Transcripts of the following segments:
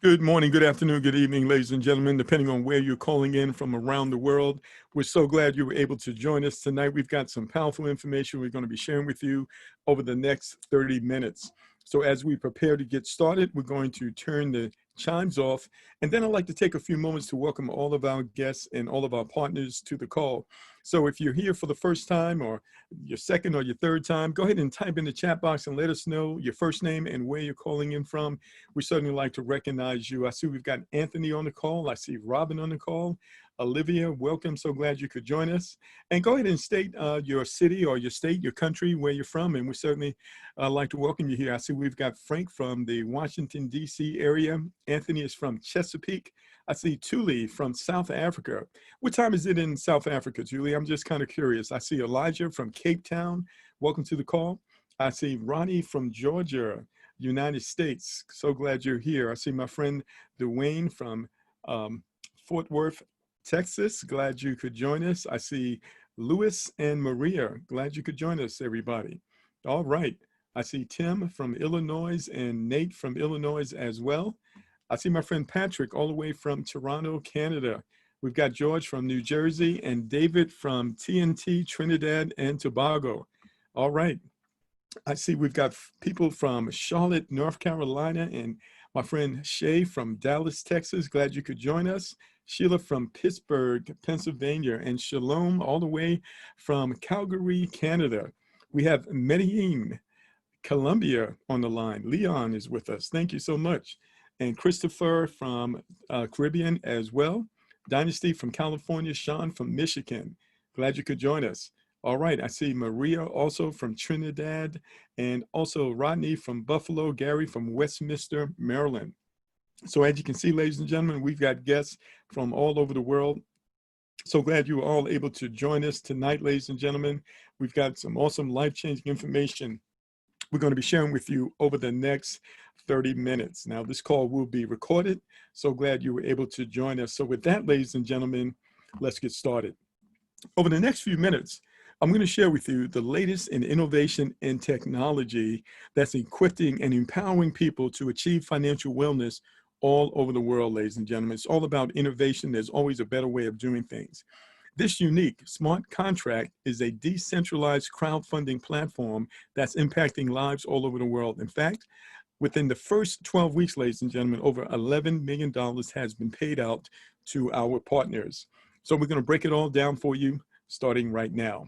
Good morning, good afternoon, good evening, ladies and gentlemen, depending on where you're calling in from around the world. We're so glad you were able to join us tonight. We've got some powerful information we're going to be sharing with you over the next 30 minutes. So as we prepare to get started, we're going to turn the chimes off. And then I'd like to take a few moments to welcome all of our guests and all of our partners to the call. So if you're here for the first time or your second or your third time, go ahead and type in the chat box and let us know your first name and where you're calling in from. We certainly like to recognize you. I see we've got Anthony on the call. I see Robin on the call. Olivia, welcome. So glad you could join us. And go ahead and state your city or your state, your country, where you're from. And we certainly like to welcome you here. I see we've got Frank from the Washington, D.C. area. Anthony is from Chesapeake. I see Tuli from South Africa. What time is it in South Africa, Julie? I'm just kind of curious. I see Elijah from Cape Town. Welcome to the call. I see Ronnie from Georgia, United States. So glad you're here. I see my friend Dwayne from Fort Worth, Texas. Glad you could join us. I see Louis and Maria. Glad you could join us, everybody. All right. I see Tim from Illinois and Nate from Illinois as well. I see my friend Patrick all the way from Toronto, Canada. We've got George from New Jersey and David from TNT, Trinidad and Tobago. All right. I see we've got people from Charlotte, North Carolina, and my friend Shay from Dallas, Texas. Glad you could join us. Sheila from Pittsburgh, Pennsylvania, and Shalom all the way from Calgary, Canada. We have Medellin, Colombia on the line. Leon is with us. Thank you so much. And Christopher from Caribbean as well. Dynasty from California. Sean from Michigan. Glad you could join us. All right, I see Maria also from Trinidad, and also Rodney from Buffalo, Gary from Westminster, Maryland. So as you can see, ladies and gentlemen, we've got guests from all over the world. So glad you were all able to join us tonight, ladies and gentlemen. We've got some awesome life-changing information we're going to be sharing with you over the next 30 minutes. Now, this call will be recorded. So glad you were able to join us. So with that, ladies and gentlemen, let's get started. Over the next few minutes, I'm going to share with you the latest in innovation and technology that's equipping and empowering people to achieve financial wellness all over the world, ladies and gentlemen. It's all about innovation. There's always a better way of doing things. This unique smart contract is a decentralized crowdfunding platform that's impacting lives all over the world. In fact, within the first 12 weeks, ladies and gentlemen, over $11 million has been paid out to our partners. So we're going to break it all down for you starting right now.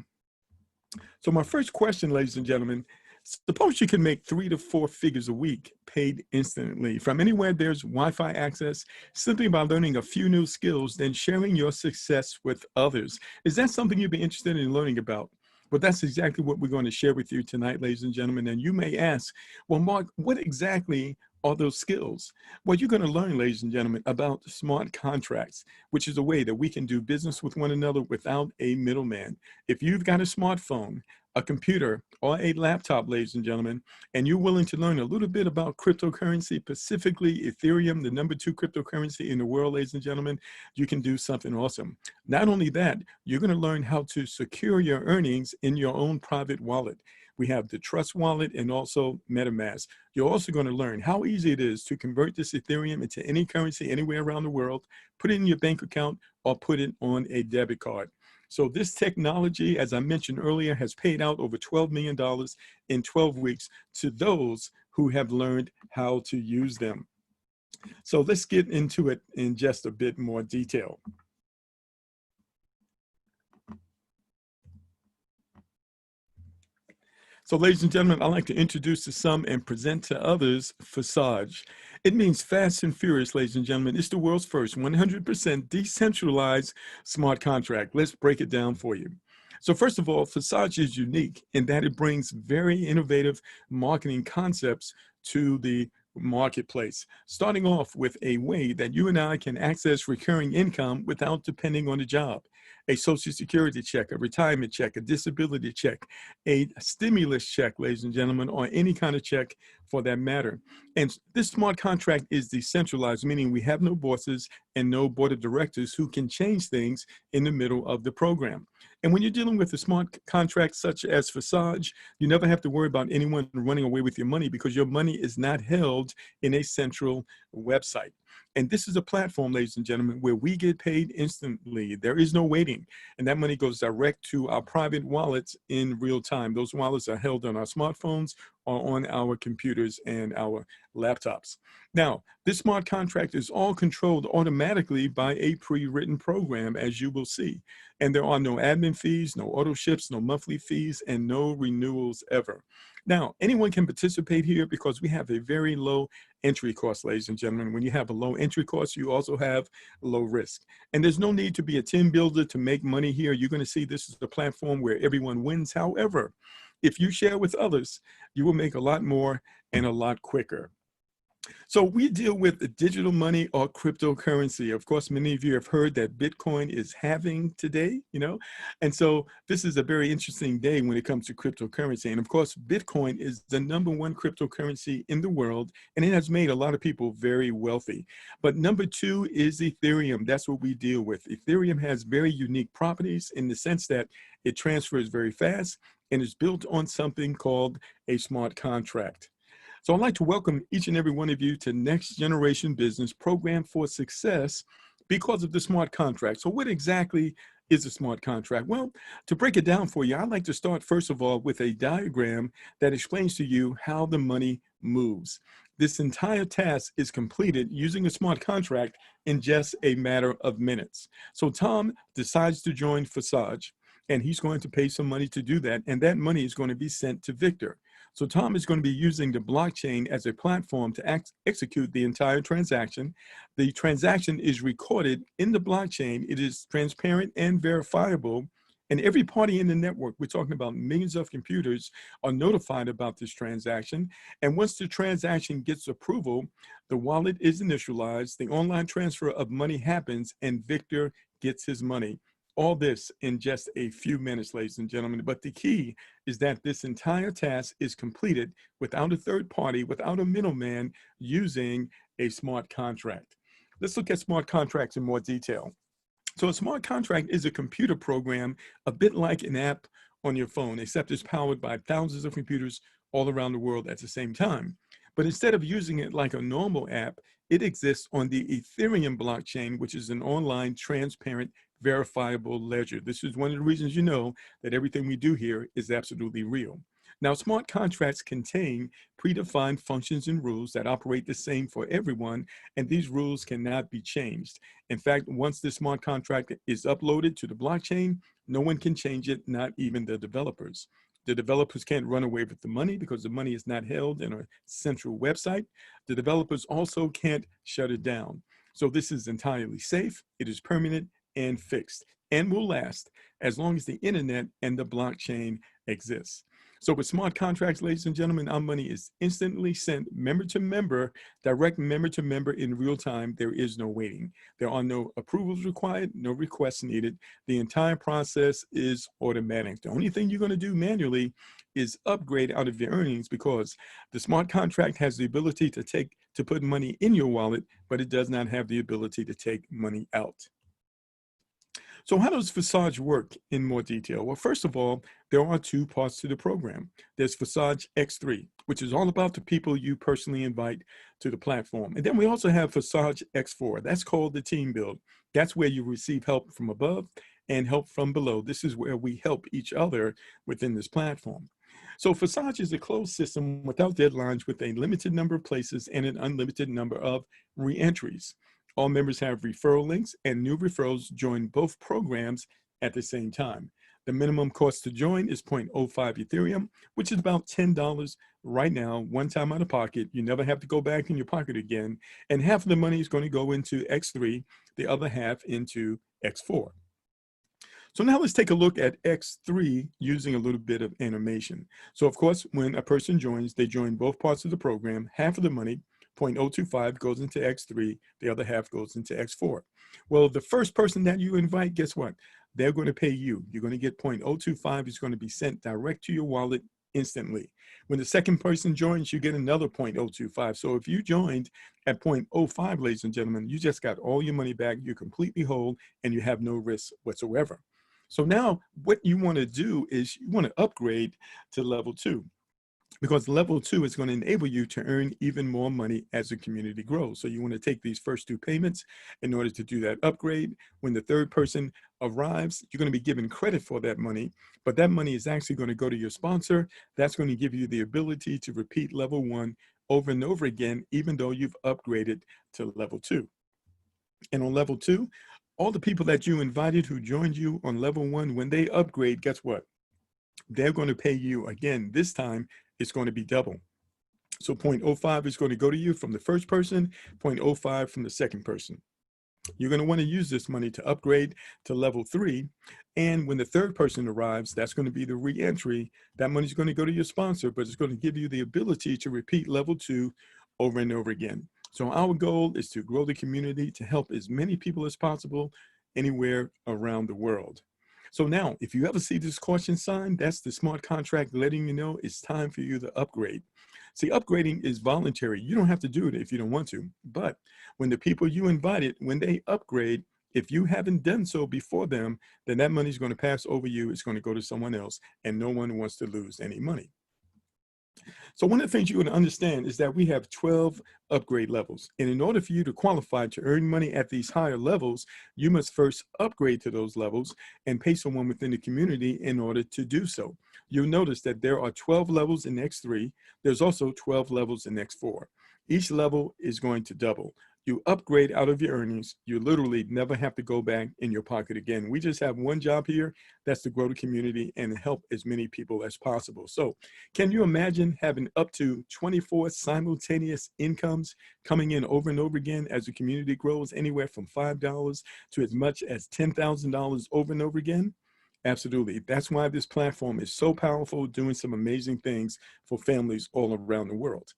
So my first question, ladies and gentlemen, suppose you can make 3 to 4 figures a week paid instantly from anywhere there's Wi-Fi access, simply by learning a few new skills, then sharing your success with others. Is that something you'd be interested in learning about? Well, that's exactly what we're going to share with you tonight, ladies and gentlemen. And you may ask, well, Mark, what exactly are those skills? Well, you're going to learn, ladies and gentlemen, about smart contracts, which is a way that we can do business with one another without a middleman. If you've got a smartphone, a computer, or a laptop, ladies and gentlemen, and you're willing to learn a little bit about cryptocurrency, specifically Ethereum, the #2 cryptocurrency in the world, ladies and gentlemen, you can do something awesome. Not only that, you're going to learn how to secure your earnings in your own private wallet. We have the Trust Wallet and also MetaMask. You're also going to learn how easy it is to convert this Ethereum into any currency anywhere around the world, put it in your bank account, or put it on a debit card. So this technology, as I mentioned earlier, has paid out over $12 million in 12 weeks to those who have learned how to use them. So let's get into it in just a bit more detail. So ladies and gentlemen, I'd like to introduce to some and present to others Visage. It means fast and furious, ladies and gentlemen. It's the world's first 100% decentralized smart contract. Let's break it down for you. So first of all, Visage is unique in that it brings very innovative marketing concepts to the marketplace, starting off with a way that you and I can access recurring income without depending on a job. A social security check, a retirement check, a disability check, a stimulus check, ladies and gentlemen, or any kind of check for that matter. And this smart contract is decentralized, meaning we have no bosses and no board of directors who can change things in the middle of the program. And when you're dealing with a smart contract such as Visage, you never have to worry about anyone running away with your money because your money is not held in a central website. And this is a platform, ladies and gentlemen, where we get paid instantly. There is no waiting. And that money goes direct to our private wallets in real time. Those wallets are held on our smartphones or on our computers and our laptops. Now, this smart contract is all controlled automatically by a pre-written program, as you will see. And there are no admin fees, no auto ships, no monthly fees, and no renewals ever. Now, anyone can participate here because we have a very low entry cost, ladies and gentlemen. When you have a low entry cost, you also have low risk. And there's no need to be a team builder to make money here. You're going to see this is a platform where everyone wins. However, if you share with others, you will make a lot more and a lot quicker. So we deal with digital money or cryptocurrency. Of course, many of you have heard that Bitcoin is halving today, and so this is a very interesting day when it comes to cryptocurrency. And of course, Bitcoin is the #1 cryptocurrency in the world, and it has made a lot of people very wealthy. But number 2 is Ethereum. That's what we deal with. Ethereum has very unique properties in the sense that it transfers very fast and is built on something called a smart contract. So I'd like to welcome each and every one of you to Next Generation Business Program for Success because of the smart contract. So what exactly is a smart contract? Well, to break it down for you, I'd like to start first of all with a diagram that explains to you how the money moves. This entire task is completed using a smart contract in just a matter of minutes. So Tom decides to join Forsage, and he's going to pay some money to do that, and that money is going to be sent to Victor. So Tom is going to be using the blockchain as a platform to execute the entire transaction. The transaction is recorded in the blockchain. It is transparent and verifiable. And every party in the network, we're talking about millions of computers, are notified about this transaction. And once the transaction gets approval, the wallet is initialized, the online transfer of money happens, and Victor gets his money. All this in just a few minutes, ladies and gentlemen. But the key is that this entire task is completed without a third party, without a middleman, using a smart contract. Let's look at smart contracts in more detail. So a smart contract is a computer program, a bit like an app on your phone, except it's powered by thousands of computers all around the world at the same time. But instead of using it like a normal app, it exists on the Ethereum blockchain, which is an online, transparent, verifiable ledger. This is one of the reasons you know that everything we do here is absolutely real. Now, smart contracts contain predefined functions and rules that operate the same for everyone, and these rules cannot be changed. In fact, once the smart contract is uploaded to the blockchain, no one can change it, not even the developers. The developers can't run away with the money because the money is not held in a central website. The developers also can't shut it down. So this is entirely safe, it is permanent and fixed, and will last as long as the internet and the blockchain exists. So with smart contracts, ladies and gentlemen, our money is instantly sent member to member, direct member to member in real time. There is no waiting. There are no approvals required, no requests needed. The entire process is automatic. The only thing you're going to do manually is upgrade out of your earnings, because the smart contract has the ability to put money in your wallet, but it does not have the ability to take money out. So how does Forsage work in more detail? Well, first of all, there are 2 parts to the program. There's Forsage X3, which is all about the people you personally invite to the platform. And then we also have Forsage X4. That's called the team build. That's where you receive help from above and help from below. This is where we help each other within this platform. So Forsage is a closed system without deadlines, with a limited number of places and an unlimited number of re-entries. All members have referral links, and new referrals join both programs at the same time. The minimum cost to join is 0.05 Ethereum, which is about $10 right now, one time out of pocket. You never have to go back in your pocket again. And half of the money is going to go into X3, the other half into X4. So now let's take a look at X3 using a little bit of animation. So of course, when a person joins, they join both parts of the program. Half of the money, 0.025, goes into X3, the other half goes into X4. Well, the first person that you invite, guess what? They're going to pay you. You're going to get 0.025. It's going to be sent direct to your wallet instantly. When the second person joins, you get another 0.025. So if you joined at 0.05, ladies and gentlemen, you just got all your money back. You're completely whole, and you have no risk whatsoever. So now what you want to do is you want to upgrade to level 2. because level 2 is going to enable you to earn even more money as the community grows. So you want to take these first 2 payments in order to do that upgrade. When the third person arrives, you're going to be given credit for that money, but that money is actually going to go to your sponsor. That's going to give you the ability to repeat level 1 over and over again, even though you've upgraded to level 2. And on level 2, all the people that you invited who joined you on level 1, when they upgrade, guess what? They're going to pay you again. This time, it's going to be double. So 0.05 is going to go to you from the first person, 0.05 from the second person. You're going to want to use this money to upgrade to level 3. And when the third person arrives, that's going to be the re-entry. That money is going to go to your sponsor, but it's going to give you the ability to repeat level 2 over and over again. So our goal is to grow the community, to help as many people as possible anywhere around the world. So now, if you ever see this caution sign, that's the smart contract letting you know it's time for you to upgrade. See, upgrading is voluntary. You don't have to do it if you don't want to. But when the people you invited, when they upgrade, if you haven't done so before them, then that money is going to pass over you. It's going to go to someone else, and no one wants to lose any money. So one of the things you want to understand is that we have 12 upgrade levels. And in order for you to qualify to earn money at these higher levels, you must first upgrade to those levels and pay someone within the community in order to do so. You'll notice that there are 12 levels in X3. There's also 12 levels in X4. Each level is going to double. You upgrade out of your earnings. You literally never have to go back in your pocket again. We just have one job here. That's to grow the community and help as many people as possible. So can you imagine having up to 24 simultaneous incomes coming in over and over again as the community grows, anywhere from $5 to as much as $10,000 over and over again? Absolutely. That's why this platform is so powerful, doing some amazing things for families all around the world.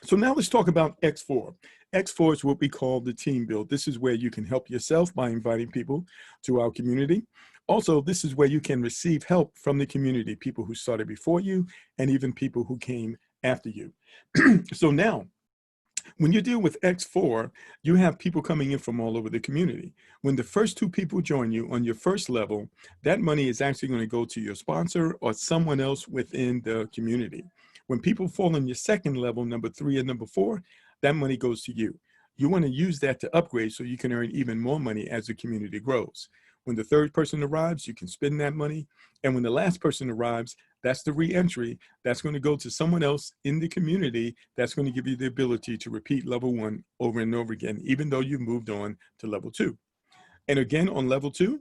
So now let's talk about X4. X4 is what we call the team build. This is where you can help yourself by inviting people to our community. Also, this is where you can receive help from the community, people who started before you and even people who came after you. So now, when you deal with X4, you have people coming in from all over the community. When the first 2 people join you on your first level, that money is actually going to go to your sponsor or someone else within the community. When people fall on your second level, number 3 and number 4, that money goes to you. You want to use that to upgrade so you can earn even more money as the community grows. When the third person arrives, you can spend that money. And when the last person arrives, that's the re-entry. That's going to go to someone else in the community. That's going to give you the ability to repeat level 1 over and over again, even though you've moved on to level 2. And again, on level 2,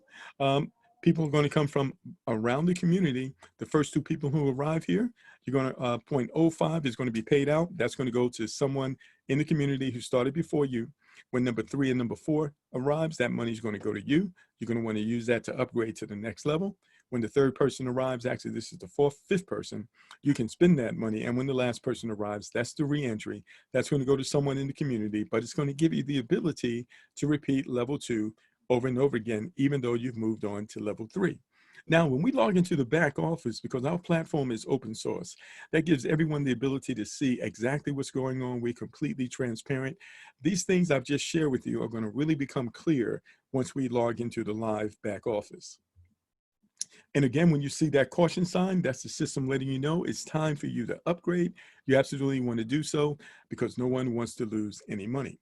people are going to come from around the community. The first 2 people who arrive here, you're going to 0.05 is going to be paid out. That's going to go to someone in the community who started before you. When number 3 and number 4 arrives, that money is going to go to you. You're going to want to use that to upgrade to the next level. When the third person arrives, actually this is the 5th person, you can spend that money. And when the last person arrives, that's the re-entry. That's going to go to someone in the community, but it's going to give you the ability to repeat level 2 over and over again, even though you've moved on to level 3. Now, when we log into the back office, because our platform is open source, that gives everyone the ability to see exactly what's going on. We're completely transparent. These things I've just shared with you are going to really become clear once we log into the live back office. And again, when you see that caution sign, that's the system letting you know it's time for you to upgrade. You absolutely want to do so because no one wants to lose any money.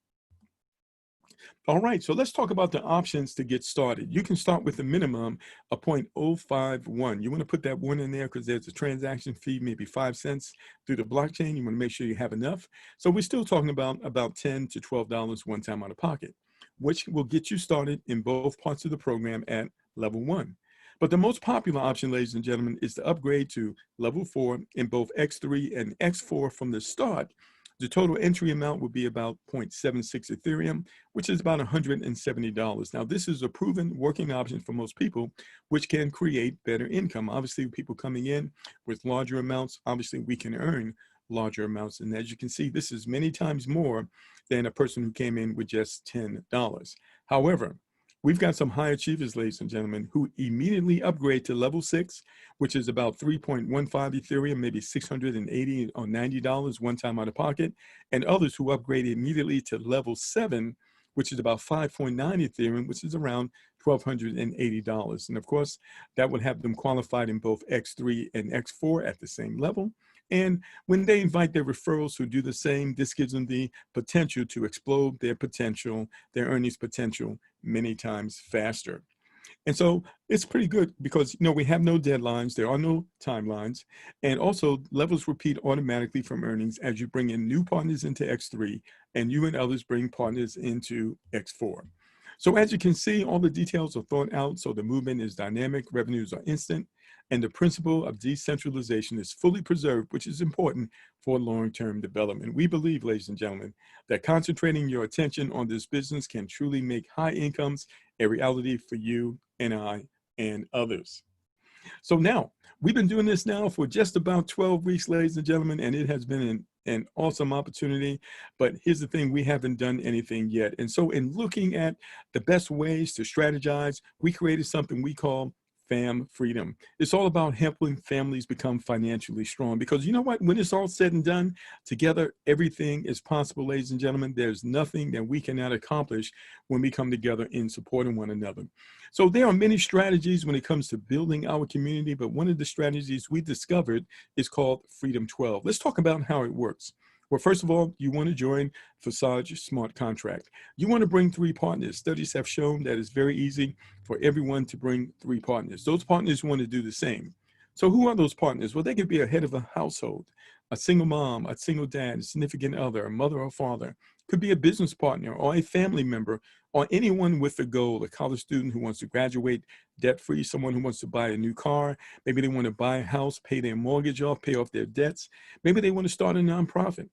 All right, so let's talk about the options to get started. You can start with a minimum of 0.051. You want to put that 1 in there because there's a transaction fee, maybe 5 cents through the blockchain. You want to make sure you have enough. So we're still talking about $10 to $12 one time out of pocket, which will get you started in both parts of the program at level 1. But the most popular option, ladies and gentlemen, is to upgrade to level 4 in both X3 and X4 from the start. The total entry amount would be about 0.76 Ethereum, which is about $170. Now, this is a proven working option for most people, which can create better income. Obviously, people coming in with larger amounts, obviously we can earn larger amounts. And as you can see, this is many times more than a person who came in with just $10. However, we've got some high achievers, ladies and gentlemen, who immediately upgrade to level 6, which is about 3.15 Ethereum, maybe $680 or $90 one time out of pocket, and others who upgrade immediately to level 7, which is about 5.9 Ethereum, which is around $1,280. And of course, that would have them qualified in both X3 and X4 at the same level. And when they invite their referrals who do the same, this gives them the potential to explode their potential, their earnings potential many times faster. And so it's pretty good because, we have no deadlines, there are no timelines, and also levels repeat automatically from earnings as you bring in new partners into X3 and you and others bring partners into X4. So as you can see, all the details are thought out, so the movement is dynamic, revenues are instant, and the principle of decentralization is fully preserved, which is important for long-term development. We believe, ladies and gentlemen, that concentrating your attention on this business can truly make high incomes a reality for you and I and others. So now, we've been doing this now for just about 12 weeks, ladies and gentlemen, and it has been an awesome opportunity. But here's the thing, we haven't done anything yet. And so in looking at the best ways to strategize, we created something we call Fam Freedom. It's all about helping families become financially strong, because you know what, when it's all said and done, together, everything is possible, ladies and gentlemen. There's nothing that we cannot accomplish when we come together in supporting one another. So there are many strategies when it comes to building our community, but one of the strategies we discovered is called Freedom 12. Let's talk about how it works. Well, first of all, you want to join Visage Smart Contract. You want to bring 3 partners. Studies have shown that it's very easy for everyone to bring 3 partners. Those partners want to do the same. So who are those partners? Well, they could be a head of a household, a single mom, a single dad, a significant other, a mother or father. Could be a business partner or a family member, or anyone with a goal, a college student who wants to graduate debt-free, someone who wants to buy a new car. Maybe they want to buy a house, pay their mortgage off, pay off their debts. Maybe they want to start a nonprofit.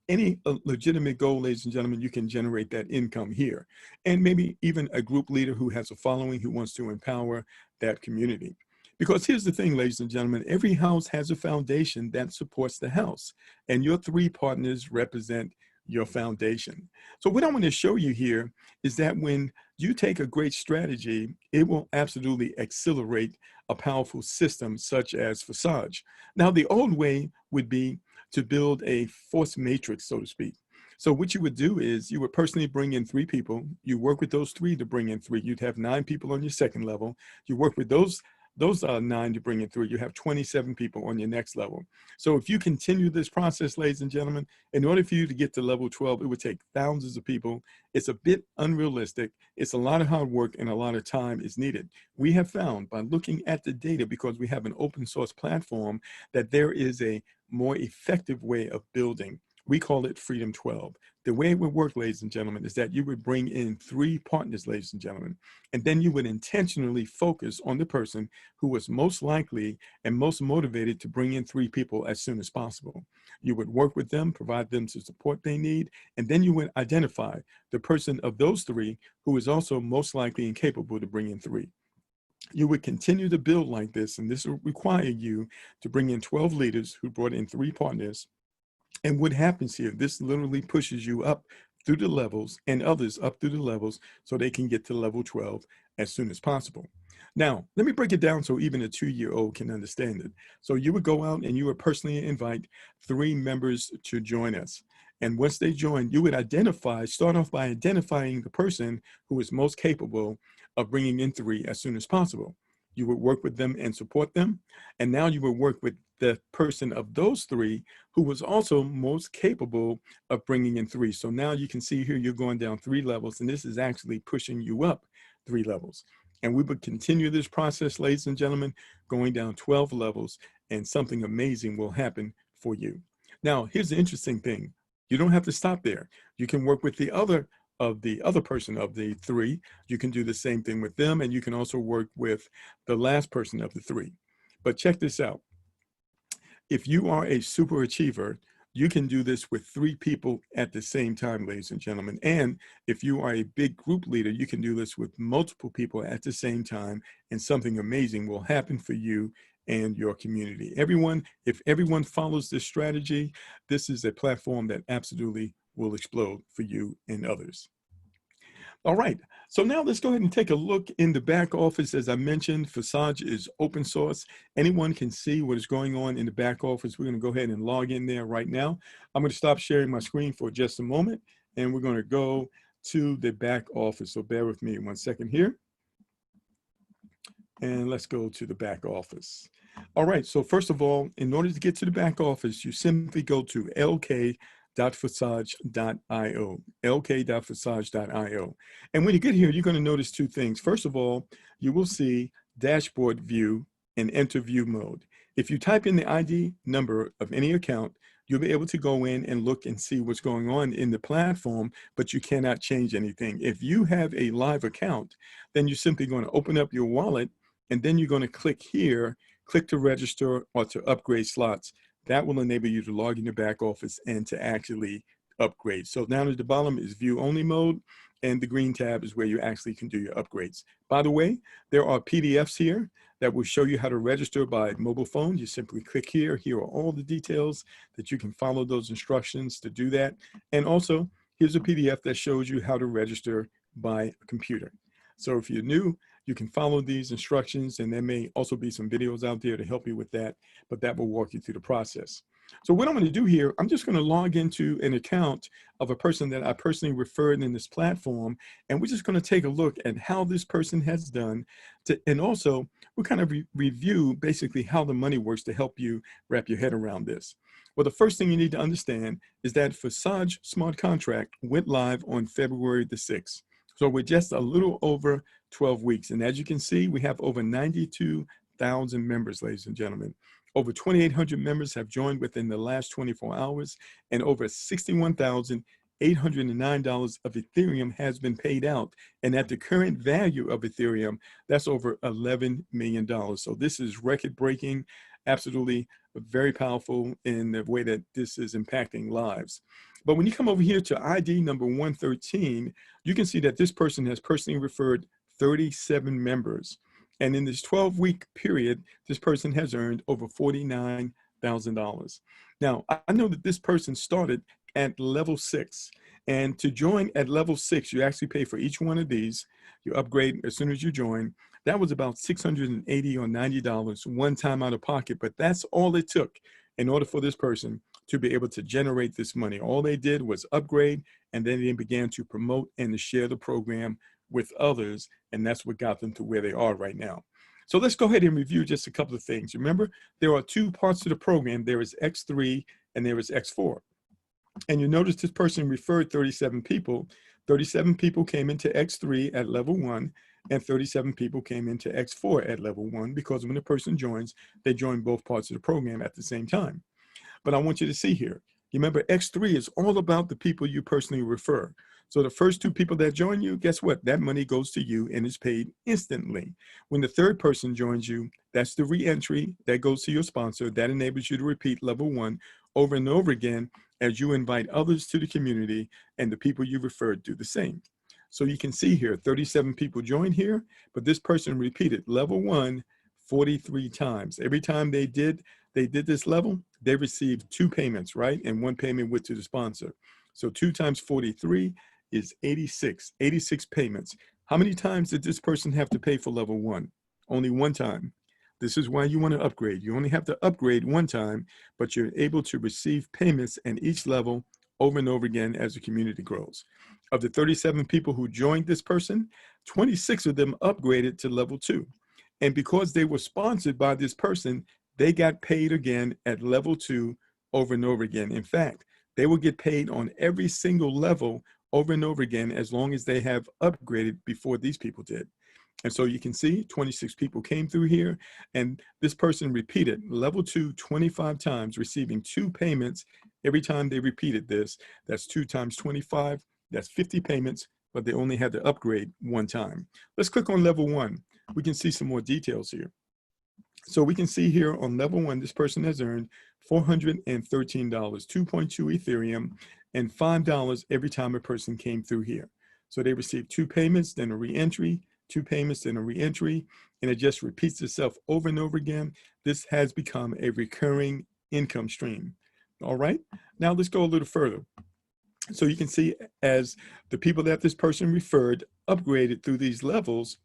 Any legitimate goal, ladies and gentlemen, you can generate that income here. And maybe even a group leader who has a following who wants to empower that community. Because here's the thing, ladies and gentlemen, every house has a foundation that supports the house, and your 3 partners represent your foundation. So what I want to show you here is that when you take a great strategy, it will absolutely accelerate a powerful system such as Visage. Now, the old way would be to build a force matrix, so to speak. So what you would do is you would personally bring in 3 people. You work with those 3 to bring in 3. You'd have 9 people on your second level. You work with those 9 to bring in 3. You have 27 people on your next level. So if you continue this process, ladies and gentlemen, in order for you to get to level 12, it would take thousands of people. It's a bit unrealistic. It's a lot of hard work and a lot of time is needed. We have found by looking at the data, because we have an open source platform, that there is a more effective way of building. We call it Freedom 12. The way it would work, ladies and gentlemen, is that you would bring in 3 partners, ladies and gentlemen, and then you would intentionally focus on the person who was most likely and most motivated to bring in 3 people as soon as possible. You would work with them, provide them the support they need, and then you would identify the person of those 3 who is also most likely and capable to bring in 3. You would continue to build like this, and this will require you to bring in 12 leaders who brought in 3 partners. And what happens here, this literally pushes you up through the levels and others up through the levels so they can get to level 12 as soon as possible. Now, let me break it down so even a 2-year-old can understand it. So you would go out and you would personally invite 3 members to join us. And once they join, you would start off by identifying the person who is most capable of bringing in 3 as soon as possible. You would work with them and support them. And now you would work with the person of those 3 who was also most capable of bringing in 3. So now you can see here, you're going down 3 levels, and this is actually pushing you up 3 levels. And we would continue this process, ladies and gentlemen, going down 12 levels, and something amazing will happen for you. Now, here's the interesting thing. You don't have to stop there. You can work with the other person of the 3. You can do the same thing with them, and you can also work with the last person of the 3. But check this out. If you are a super achiever, you can do this with 3 people at the same time, ladies and gentlemen. And if you are a big group leader, you can do this with multiple people at the same time, and something amazing will happen for you and your community. If everyone follows this strategy, this is a platform that absolutely will explode for you and others. All right, so now let's go ahead and take a look in the back office. As I mentioned, Visage is open source. Anyone can see what is going on in the back office. We're going to go ahead and log in there right now. I'm going to stop sharing my screen for just a moment, and we're going to go to the back office. So bear with me 1 second here. And let's go to the back office. All right, so first of all, in order to get to the back office, you simply go to lk.facage.io, lk.facage.io. And when you get here, you're going to notice two things. First of all, you will see dashboard view and enter view mode. If you type in the ID number of any account, you'll be able to go in and look and see what's going on in the platform, but you cannot change anything. If you have a live account, then you're simply going to open up your wallet, and then you're going to click here, click to register or to upgrade slots. That will enable you to log in your back office and to actually upgrade. So down at the bottom is view only mode, and the green tab is where you actually can do your upgrades. By the way, there are PDFs here that will show you how to register by mobile phone. You simply click here. Here are all the details that you can follow those instructions to do that. And also, here's a PDF that shows you how to register by computer. So if you're new, you can follow these instructions, and there may also be some videos out there to help you with that, but that will walk you through the process. So what I'm going to do here, I'm just going to log into an account of a person that I personally referred in this platform, and we're just going to take a look at how this person has done, and also we'll kind of review basically how the money works to help you wrap your head around this. Well, the first thing you need to understand is that Facage Smart Contract went live on February the 6th. So we're just a little over 12 weeks. And as you can see, we have over 92,000 members, ladies and gentlemen. Over 2,800 members have joined within the last 24 hours, and over $61,809 of Ethereum has been paid out. And at the current value of Ethereum, that's over $11 million. So this is record breaking, absolutely very powerful in the way that this is impacting lives. But when you come over here to ID number 113, you can see that this person has personally referred 37 members. And in this 12-week period, this person has earned over $49,000. Now, I know that this person started at level 6. And to join at level 6, you actually pay for each one of these. You upgrade as soon as you join. That was about $680 or $90 one time out of pocket, but that's all it took in order for this person to be able to generate this money. All they did was upgrade, and then they began to promote and to share the program with others, and that's what got them to where they are right now. So let's go ahead and review just a couple of things. Remember, there are two parts to the program. There is X3 and there is X4. And you notice this person referred 37 people. 37 people came into X3 at level 1, and 37 people came into X4 at level 1, because when a person joins, they join both parts of the program at the same time. But I want you to see here, remember, X3 is all about the people you personally refer. So the first two people that join you, guess what? That money goes to you and is paid instantly. When the third person joins you, that's the re-entry that goes to your sponsor. That enables you to repeat level 1 over and over again as you invite others to the community, and the people you referred do the same. So you can see here, 37 people joined here, but this person repeated level 1 43 times. Every time they did this level, they received 2 payments, right? And 1 payment went to the sponsor. So 2 times 43 is 86 payments. How many times did this person have to pay for level 1? Only 1 time. This is why you want to upgrade. You only have to upgrade 1 time, but you're able to receive payments in each level over and over again as the community grows. Of the 37 people who joined this person, 26 of them upgraded to level 2. And because they were sponsored by this person, they got paid again at level 2 over and over again. In fact, they will get paid on every single level over and over again as long as they have upgraded before these people did. And so you can see 26 people came through here, and this person repeated level 2 25 times, receiving 2 payments every time they repeated this. That's 2 times 25, that's 50 payments, but they only had to upgrade 1 time. Let's click on level 1. We can see some more details here. So we can see here on level 1, this person has earned $413, 2.2 Ethereum, and $5 every time a person came through here. So they received 2 payments, then a re-entry, 2 payments, then a re-entry, and it just repeats itself over and over again. This has become a recurring income stream. All right, now let's go a little further. So you can see as the people that this person referred upgraded through these levels,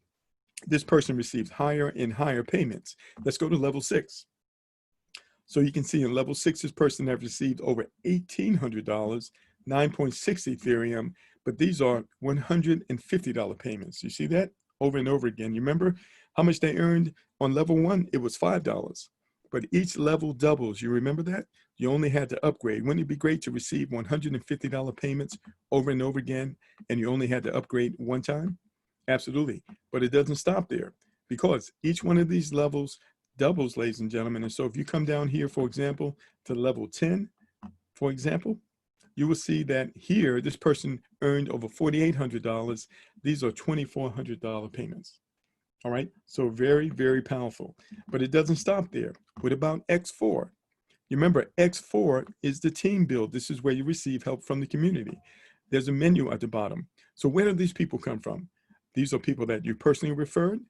this person received higher and higher payments. Let's go to level 6. So you can see in level 6, this person has received over $1,800, 9.6 Ethereum, but these are $150 payments. You see that over and over again. You remember how much they earned on level 1? It was $5. but each level doubles. You remember that? You only had to upgrade. Wouldn't it be great to receive $150 payments over and over again, and you only had to upgrade one time? Absolutely. But it doesn't stop there, because each one of these levels doubles, ladies and gentlemen. And so if you come down here, for example, to level 10, for example, you will see that here, this person earned over $4,800. These are $2,400 payments. All right, so very, very powerful. But it doesn't stop there. What about X4? You remember, X4 is the team build. This is where you receive help from the community. There's a menu at the bottom. So where do these people come from? These are people that you personally referred.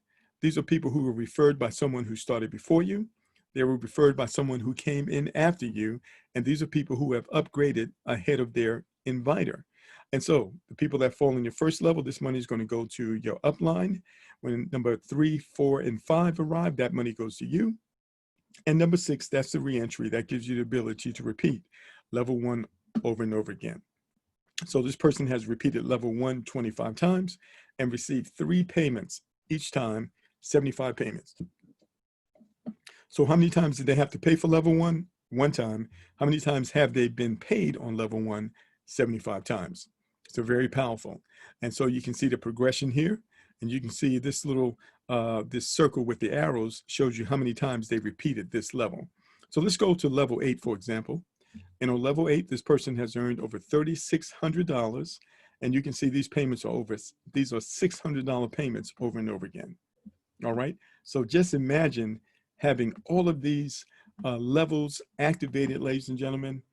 These are people who were referred by someone who started before you. They were referred by someone who came in after you. And these are people who have upgraded ahead of their inviter. And so the people that fall in your first level, this money is going to go to your upline. When number 3, 4, and 5 arrive, that money goes to you. And number 6, that's the reentry. That gives you the ability to repeat level 1 over and over again. So this person has repeated level 1 25 times and received 3 payments each time, 75 payments. So how many times did they have to pay for level 1? 1 time. How many times have they been paid on level 1? 75 times. So very powerful. And so you can see the progression here, and you can see this little, this circle with the arrows shows you how many times they repeated this level. So let's go to level 8, for example. And on level 8, this person has earned over $3,600. And you can see these payments are these are $600 payments over and over again. All right. So just imagine having all of these levels activated, ladies and gentlemen,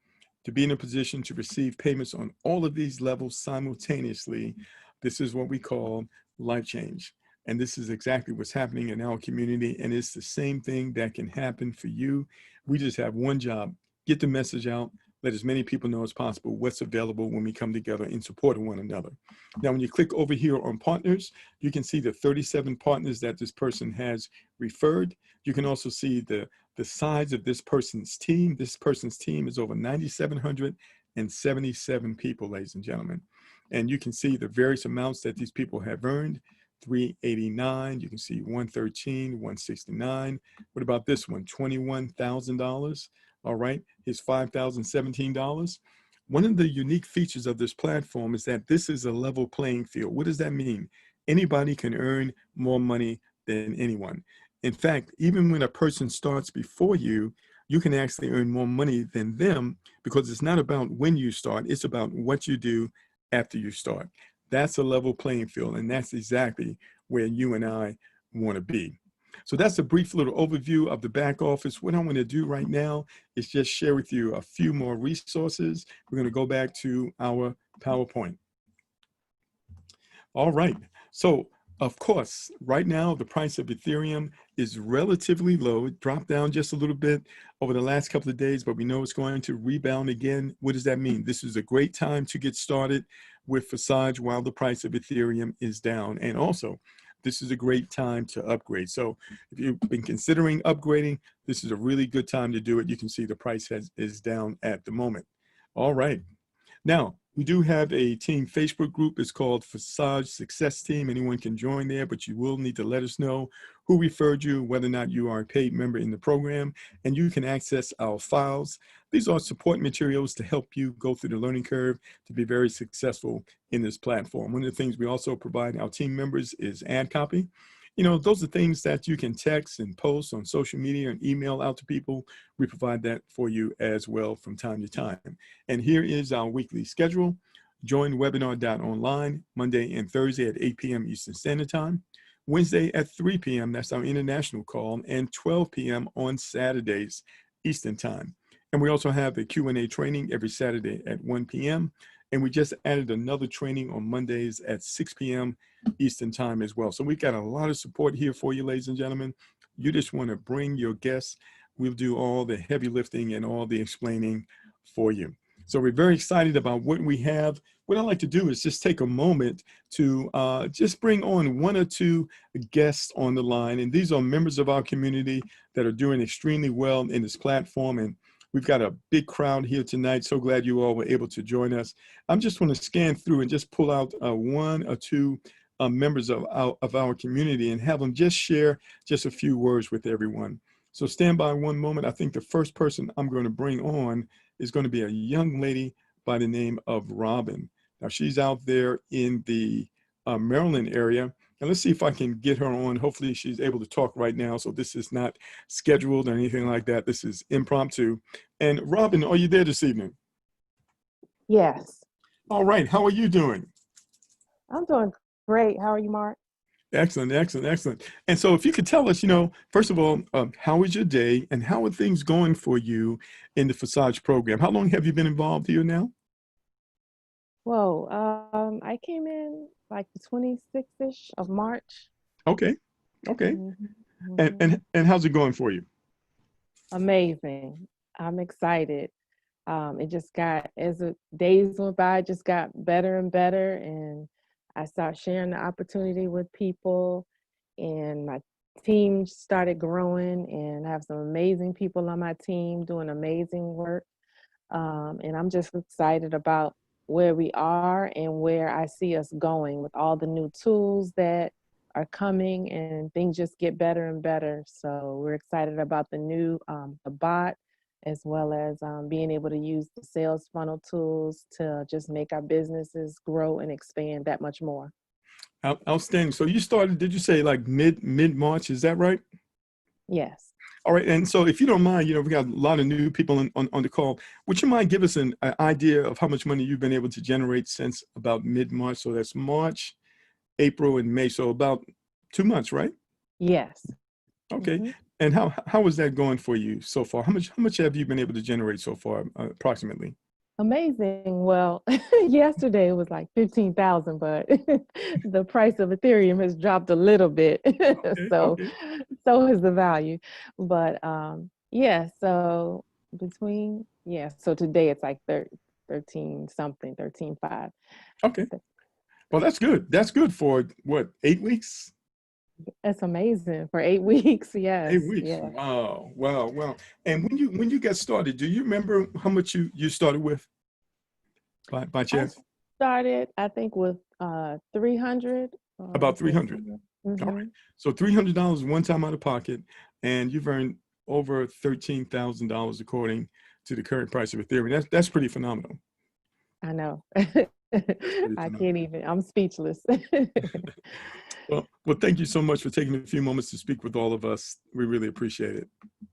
to be in a position to receive payments on all of these levels simultaneously. This is what we call life change. And this is exactly what's happening in our community. And it's the same thing that can happen for you. We just have one job: get the message out, let as many people know as possible what's available when we come together in support of one another. Now, when you click over here on partners, you can see the 37 partners that this person has referred. You can also see the size of this person's team. This person's team is over 9,777 people, ladies and gentlemen. And you can see the various amounts that these people have earned. 389, you can see 113, 169. What about this one? $21,000. All right, here's $5,017. One of the unique features of this platform is that this is a level playing field. What does that mean? Anybody can earn more money than anyone. In fact, even when a person starts before you, you can actually earn more money than them, because it's not about when you start, it's about what you do after you start. That's a level playing field, and that's exactly where you and I want to be. So that's a brief little overview of the back office. What I want to do right now is just share with you a few more resources. We're going to go back to our PowerPoint. All right. So, of course, right now, the price of Ethereum is relatively low. It dropped down just a little bit over the last couple of days, but we know it's going to rebound again. What does that mean? This is a great time to get started with Visage while the price of Ethereum is down. And also, this is a great time to upgrade. So if you've been considering upgrading, this is a really good time to do it. You can see the price is down at the moment. All right. Now, we do have a team Facebook group. It's called Visage Success Team. Anyone can join there, but you will need to let us know who referred you, whether or not you are a paid member in the program, and you can access our files. These are support materials to help you go through the learning curve to be very successful in this platform. One of the things we also provide our team members is ad copy. You know, those are things that you can text and post on social media and email out to people. We provide that for you as well from time to time. And here is our weekly schedule. Join webinar.online, Monday and Thursday at 8 p.m. Eastern Standard Time. Wednesday at 3 p.m., that's our international call, and 12 p.m. on Saturdays, Eastern Time. And we also have the Q&A training every Saturday at 1 p.m. And we just added another training on Mondays at 6 p.m. Eastern Time as well. So we've got a lot of support here for you, ladies and gentlemen. You just want to bring your guests. We'll do all the heavy lifting and all the explaining for you. So we're very excited about what we have. What I'd like to do is just take a moment to just bring on 1 or 2 guests on the line. And these are members of our community that are doing extremely well in this platform. And we've got a big crowd here tonight. So glad you all were able to join us. I'm just going to scan through and just pull out 1 or 2 members of our community and have them just share just a few words with everyone. So stand by one moment. I think the first person I'm going to bring on is going to be a young lady by the name of Robin. Now she's out there in the Maryland area. And let's see if I can get her on. Hopefully she's able to talk right now. So this is not scheduled or anything like that. This is impromptu. And Robin, are you there this evening? Yes. All right. How are you doing? I'm doing great. How are you, Mark? Excellent, excellent, excellent. And so if you could tell us, first of all, how was your day and how are things going for you in the Facade program? How long have you been involved here now? Whoa. I came in like the 26th-ish of March. Okay, okay. hmm And, hmm and how's it going for you? Amazing. I'm excited. It just got, as the days went by, it just got better and better. And I started sharing the opportunity with people, and my team started growing, and I have some amazing people on my team doing amazing work. And I'm just excited about where we are and where I see us going with all the new tools that are coming, and things just get better and better. So we're excited about the new the bot, as well as being able to use the sales funnel tools to just make our businesses grow and expand that much more. Outstanding. So you started, did you say like mid-March? Is that right? Yes. All right. And so if you don't mind, we got a lot of new people on the call. Would you mind give us an idea of how much money you've been able to generate since about mid-March? So that's March, April, and May. So about 2 months, right? Yes. Okay. hmm And how is that going for you so far? How much have you been able to generate so far, approximately? Amazing. Well, yesterday it was like 15,000, but the price of Ethereum has dropped a little bit. Okay. So, Okay. so is the value. But yeah, so so today it's like 13 something, 13.5. Okay. Well, that's good. That's good for what, 8 weeks? That's amazing for 8 weeks. Eight Yes, weeks. yeah. Wow. Wow. Wow. And when you got started, do you remember how much you started with by I chance? started, I think, with 300. About Yeah. 300. All right. hmm So $300 one time out of pocket, and you've earned over $13,000 according to the current price of Ethereum. That's pretty phenomenal. I know. That's pretty I phenomenal. can't even, I'm speechless. Well, thank you so much for taking a few moments to speak with all of us. We really appreciate it.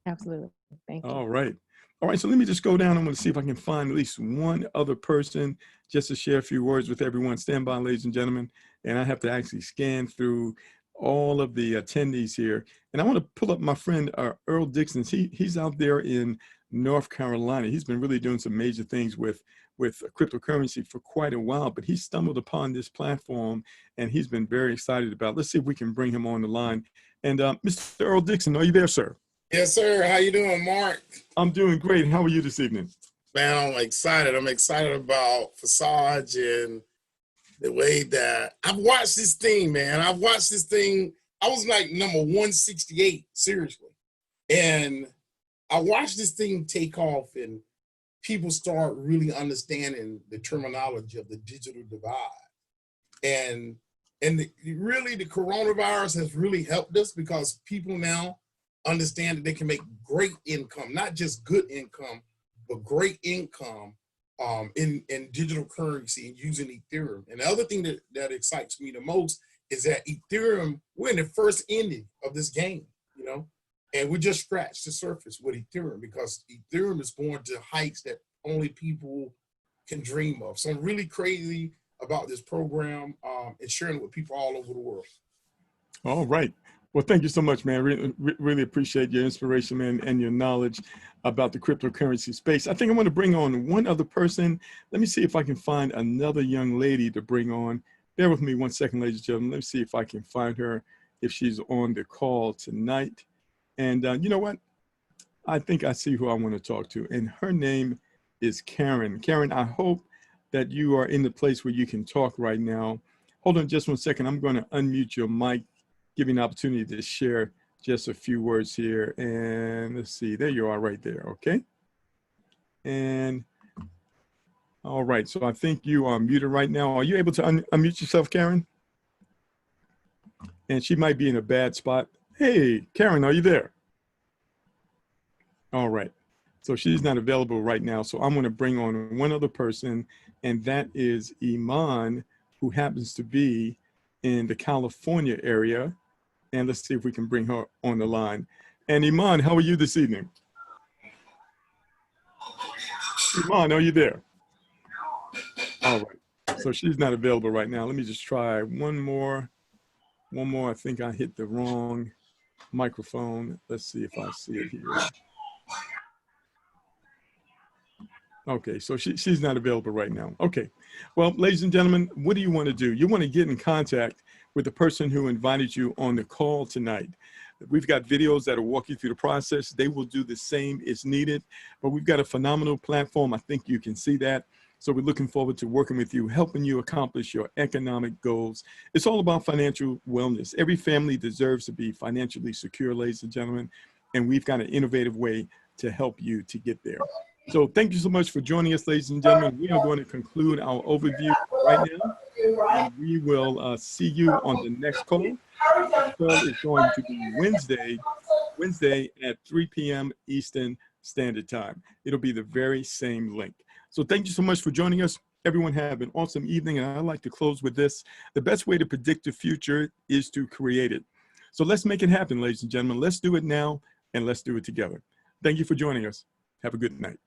Absolutely. Thank you. All right. All right. So let me just go down. I'm going to see if I can find at least one other person just to share a few words with everyone. Stand by, ladies and gentlemen. And I have to actually scan through all of the attendees here. And I want to pull up my friend Earl Dixon. He's out there in North Carolina. He's been really doing some major things with cryptocurrency for quite a while, but he stumbled upon this platform and he's been very excited about it. Let's see if we can bring him on the line. And Mr. Earl Dixon, are you there, sir? Yes, sir. How you doing, Mark? I'm doing great. How are you this evening? Man, I'm excited. I'm excited about Facade and the way that I've watched this thing, man. I've watched this thing. I was like number 168, seriously. And I watched this thing take off and people start really understanding the terminology of the digital divide. And really the coronavirus has really helped us because people now understand that they can make great income, not just good income, but great income in digital currency and using Ethereum. And the other thing that excites me the most is that Ethereum, we're in the first inning of this game, and we just scratched the surface with Ethereum because Ethereum is going to heights that only people can dream of. So I'm really crazy about this program and sharing it with people all over the world. All right. Well, thank you so much, man. Really appreciate your inspiration, man, and your knowledge about the cryptocurrency space. I think I want to bring on one other person. Let me see if I can find another young lady to bring on. Bear with me one second, ladies and gentlemen. Let me see if I can find her, if she's on the call tonight. And you know what? I think I see who I want to talk to. And her name is Karen. Karen, I hope that you are in the place where you can talk right now. Hold on just one second. I'm going to unmute your mic, give you an opportunity to share just a few words here. And let's see, there you are right there, okay? And all right, so I think you are muted right now. Are you able to unmute yourself, Karen? And she might be in a bad spot. Hey, Karen, are you there? All right. So she's not available right now. So I'm going to bring on one other person, and that is Iman, who happens to be in the California area. And let's see if we can bring her on the line. And Iman, how are you this evening? Iman, are you there? All right. So she's not available right now. Let me just try one more. One more. I think I hit the wrong microphone. Let's see if I see it here. Okay, so she's not available right now. Okay, well, ladies and gentlemen, what do you want to do? You want to get in contact with the person who invited you on the call tonight. We've got videos that'll walk you through the process. They will do the same as needed, but we've got a phenomenal platform. I think you can see that. So we're looking forward to working with you, helping you accomplish your economic goals. It's all about financial wellness. Every family deserves to be financially secure, ladies and gentlemen, and we've got an innovative way to help you to get there. So thank you so much for joining us, ladies and gentlemen. We are going to conclude our overview right now, and we will see you on the next call. The call is going to be Wednesday at 3 p.m. Eastern Standard Time. It'll be the very same link. So thank you so much for joining us. Everyone have an awesome evening, and I'd like to close with this. The best way to predict the future is to create it. So let's make it happen, ladies and gentlemen. Let's do it now, and let's do it together. Thank you for joining us. Have a good night.